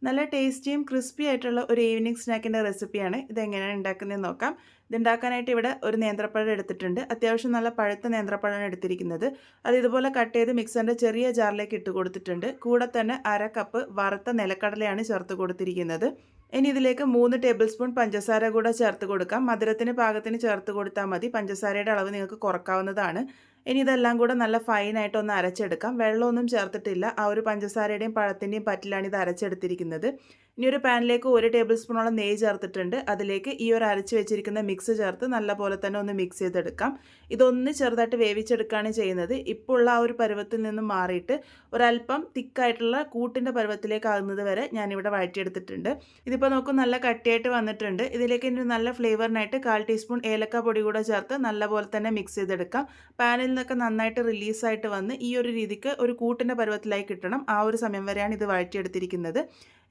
നല്ല ടേസ്റ്റിയും ക്രിസ്പി ആയിട്ടുള്ള ഒരു ഈവനിങ് സ്നാക്കിൻ്റെ റെസിപ്പിയാണ്. ഇതെങ്ങനെയാണ് ഉണ്ടാക്കുന്നതെന്ന് നോക്കാം. ഇതുണ്ടാക്കാനായിട്ട് ഇവിടെ ഒരു നേന്ത്രപ്പഴം എടുത്തിട്ടുണ്ട്. അത്യാവശ്യം നല്ല പഴുത്ത നേന്ത്രപ്പഴമാണ് എടുത്തിരിക്കുന്നത്. അത് ഇതുപോലെ കട്ട് ചെയ്ത് മിക്സറിൻ്റെ ചെറിയ ജാറിലേക്ക് ഇട്ട് കൊടുത്തിട്ടുണ്ട്. കൂടെ തന്നെ 1/2 കപ്പ് വറുത്ത നിലക്കടലയാണ് ചേർത്ത് കൊടുത്തിരിക്കുന്നത്. ഇനി ഇതിലേക്ക് 3 ടേബിൾ സ്പൂൺ പഞ്ചസാര കൂടെ ചേർത്ത് കൊടുക്കാം. മധുരത്തിന് പാകത്തിന് ചേർത്ത് കൊടുത്താൽ മതി. പഞ്ചസാരയുടെ അളവ് നിങ്ങൾക്ക് കുറക്കാവുന്നതാണ്. ഇനി ഇതെല്ലാം കൂടെ നല്ല ഫൈനായിട്ട് ഒന്ന് അരച്ചെടുക്കാം. വെള്ളമൊന്നും ചേർത്തിട്ടില്ല. ആ ഒരു പഞ്ചസാരയുടെയും പഴത്തിൻ്റെയും പറ്റിലാണ് ഇത് അരച്ചെടുത്തിരിക്കുന്നത്. ഇനി ഒരു പാനിലേക്ക് 1 ടേബിൾ സ്പൂണോളം നെയ്യ് ചേർത്തിട്ടുണ്ട്. അതിലേക്ക് ഈ ഒരു അരച്ച് വെച്ചിരിക്കുന്ന മിക്സ് ചേർത്ത് നല്ലപോലെ തന്നെ ഒന്ന് മിക്സ് ചെയ്തെടുക്കാം. ഇതൊന്ന് ചെറുതായിട്ട് വേവിച്ചെടുക്കുകയാണ് ചെയ്യുന്നത്. ഇപ്പോൾ ഉള്ള ആ ഒരു പരുവത്തിൽ നിന്നും മാറിയിട്ട് ഒരല്പം തിക്കായിട്ടുള്ള കൂട്ടിൻ്റെ പരുവത്തിലേക്കാകുന്നത് വരെ ഞാനിവിടെ വഴറ്റിയെടുത്തിട്ടുണ്ട്. ഇതിപ്പോൾ നോക്കൂ, നല്ല കട്ടിയായിട്ട് വന്നിട്ടുണ്ട്. ഇതിലേക്ക് ഇനി നല്ല ഫ്ലേവറിനായിട്ട് 1/4 ടീസ്പൂൺ ഏലക്ക പൊടി കൂടെ ചേർത്ത് നല്ലപോലെ തന്നെ മിക്സ് ചെയ്തെടുക്കാം. പാനിൽ നിന്നൊക്കെ നന്നായിട്ട് റിലീസായിട്ട് വന്ന് ഈ ഒരു രീതിക്ക് ഒരു കൂട്ടിൻ്റെ പരുവത്തിലായി കിട്ടണം. ആ ഒരു സമയം വരെയാണ് ഇത് വഴറ്റിയെടുത്തിരിക്കുന്നത്.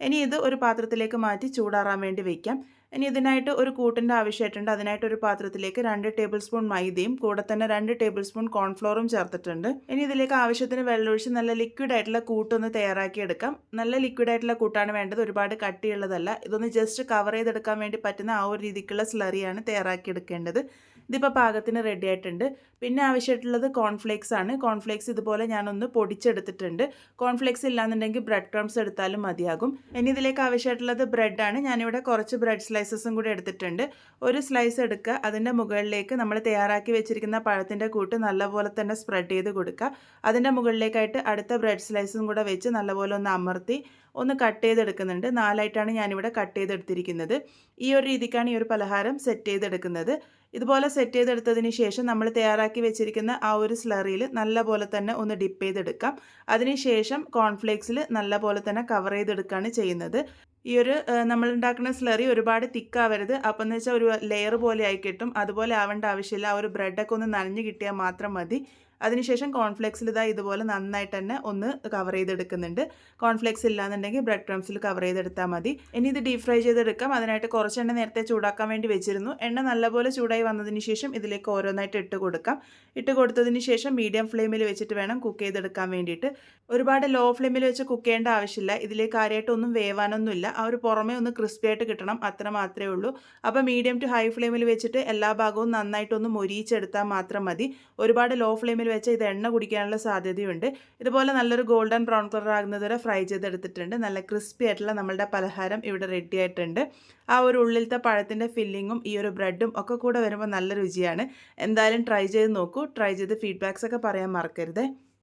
ഇനി ഇത് ഒരു പാത്രത്തിലേക്ക് മാറ്റി ചൂടാറാൻ വേണ്ടി വയ്ക്കാം. ഇനി ഇതിനായിട്ട് ഒരു കൂട്ടിൻ്റെ ആവശ്യമായിട്ടുണ്ട്. അതിനായിട്ട് ഒരു പാത്രത്തിലേക്ക് 2 ടേബിൾ സ്പൂൺ മൈദയും കൂടെ തന്നെ 2 ടേബിൾ സ്പൂൺ കോൺഫ്ലോറും ചേർത്തിട്ടുണ്ട്. ഇനി ഇതിലേക്ക് ആവശ്യത്തിന് വെള്ളമൊഴിച്ച് നല്ല ലിക്വിഡ് ആയിട്ടുള്ള കൂട്ടൊന്ന് തയ്യാറാക്കി എടുക്കാം. നല്ല ലിക്വിഡ് ആയിട്ടുള്ള കൂട്ടാണ് വേണ്ടത്, ഒരുപാട് കട്ടിയുള്ളതല്ല. ഇതൊന്ന് ജസ്റ്റ് കവർ ചെയ്തെടുക്കാൻ വേണ്ടി പറ്റുന്ന ആ ഒരു രീതിക്കുള്ള സ്ലറിയാണ് തയ്യാറാക്കി എടുക്കേണ്ടത്. ഇതിപ്പോൾ പാകത്തിന് റെഡി ആയിട്ടുണ്ട്. പിന്നെ ആവശ്യമായിട്ടുള്ളത് കോൺഫ്ലേക്സ് ആണ്. കോൺഫ്ലേക്സ് ഇതുപോലെ ഞാനൊന്ന് പൊടിച്ചെടുത്തിട്ടുണ്ട്. കോൺഫ്ലേക്സ് ഇല്ലാന്നുണ്ടെങ്കിൽ ബ്രെഡ് ക്രംസ് എടുത്താലും മതിയാകും. ഇനി ഇതിലേക്ക് ആവശ്യമായിട്ടുള്ളത് ബ്രെഡാണ്. ഞാനിവിടെ കുറച്ച് ബ്രെഡ് സ്ലൈസസും കൂടി എടുത്തിട്ടുണ്ട്. ഒരു സ്ലൈസ് എടുക്കുക. അതിൻ്റെ മുകളിലേക്ക് നമ്മൾ തയ്യാറാക്കി വെച്ചിരിക്കുന്ന പഴത്തിൻ്റെ കൂട്ട് നല്ലപോലെ തന്നെ സ്പ്രെഡ് ചെയ്ത് കൊടുക്കുക. അതിൻ്റെ മുകളിലേക്കായിട്ട് അടുത്ത ബ്രെഡ് സ്ലൈസും കൂടെ വെച്ച് നല്ലപോലെ ഒന്ന് അമർത്തി ഒന്ന് കട്ട് ചെയ്തെടുക്കുന്നുണ്ട്. 4ആയിട്ടാണ് ഞാനിവിടെ കട്ട് ചെയ്തെടുത്തിരിക്കുന്നത്. ഈ ഒരു രീതിക്കാണ് ഈ ഒരു പലഹാരം സെറ്റ് ചെയ്തെടുക്കുന്നത്. ഇതുപോലെ സെറ്റ് ചെയ്തെടുത്തതിന് ശേഷം നമ്മൾ തയ്യാറാക്കി വെച്ചിരിക്കുന്ന ആ ഒരു സ്ലറിയിൽ നല്ലപോലെ തന്നെ ഒന്ന് ഡിപ്പ് ചെയ്തെടുക്കാം. അതിനുശേഷം കോൺഫ്ലേക്സിൽ നല്ലപോലെ തന്നെ കവർ ചെയ്തെടുക്കുകയാണ് ചെയ്യുന്നത്. ഈ ഒരു നമ്മൾ ഉണ്ടാക്കുന്ന സ്ലറി ഒരുപാട് തിക്കാവരുത്. അപ്പം എന്ന് വെച്ചാൽ ഒരു ലെയർ പോലെ ആയി കിട്ടും. അതുപോലെ ആവേണ്ട ആവശ്യമില്ല. ആ ഒരു ബ്രെഡൊക്കെ ഒന്ന് നനഞ്ഞ് കിട്ടിയാൽ മാത്രം മതി. അതിനുശേഷം കോൺഫ്ലേക്സിൽ ഇതുപോലെ നന്നായിട്ട് തന്നെ ഒന്ന് കവർ ചെയ്തെടുക്കുന്നുണ്ട്. കോൺഫ്ലേക്സ് ഇല്ലാന്നുണ്ടെങ്കിൽ ബ്രെഡ് ക്രംസിൽ കവർ ചെയ്തെടുത്താൽ മതി. ഇനി ഇത് ഡീപ് ഫ്രൈ ചെയ്തെടുക്കാം. അതിനായിട്ട് കുറച്ച് എണ്ണ നേരത്തെ ചൂടാക്കാൻ വേണ്ടി വെച്ചിരുന്നു. എണ്ണ നല്ലപോലെ ചൂടായി വന്നതിന് ശേഷം ഇതിലേക്ക് ഓരോന്നായിട്ട് ഇട്ട് കൊടുക്കാം. ഇട്ട് കൊടുത്തതിന് ശേഷം മീഡിയം ഫ്ലെയിമിൽ വെച്ചിട്ട് വേണം കുക്ക് ചെയ്തെടുക്കാൻ വേണ്ടിയിട്ട്. ഒരുപാട് ലോ ഫ്ലെയിമിൽ വെച്ച് കുക്ക് ചെയ്യേണ്ട ആവശ്യമില്ല. ഇതിലേക്ക് കാര്യമായിട്ടൊന്നും വേവാനൊന്നുമില്ല. ആ ഒരു പുറമേ ഒന്ന് ക്രിസ്പി ആയിട്ട് കിട്ടണം, അത്ര മാത്രമേ ഉള്ളൂ. അപ്പോൾ മീഡിയം ടു ഹൈ ഫ്ലെയിമിൽ വെച്ചിട്ട് എല്ലാ ഭാഗവും നന്നായിട്ടൊന്ന് മൊരിയിച്ചെടുത്താൽ മാത്രം മതി. ഒരുപാട് ലോ ഫ്ലെയിമിൽ വെച്ച് ഇത് എണ്ണ കുടിക്കാനുള്ള സാധ്യതയുണ്ട്. ഇതുപോലെ നല്ലൊരു ഗോൾഡൻ ബ്രൗൺ കളർ ആകുന്നത് വരെ ഫ്രൈ ചെയ്തെടുത്തിട്ടുണ്ട്. നല്ല ക്രിസ്പി ആയിട്ടുള്ള നമ്മളുടെ പലഹാരം ഇവിടെ റെഡി ആയിട്ടുണ്ട്. ആ ഒരു ഉള്ളിലത്തെ പഴത്തിൻ്റെ ഫില്ലിങ്ങും ഈ ഒരു ബ്രെഡും ഒക്കെ കൂടെ വരുമ്പോൾ നല്ല രുചിയാണ്. എന്തായാലും ട്രൈ ചെയ്ത് നോക്കൂ. ട്രൈ ചെയ്ത് ഫീഡ്ബാക്സ് ഒക്കെ പറയാൻ മറക്കരുത്.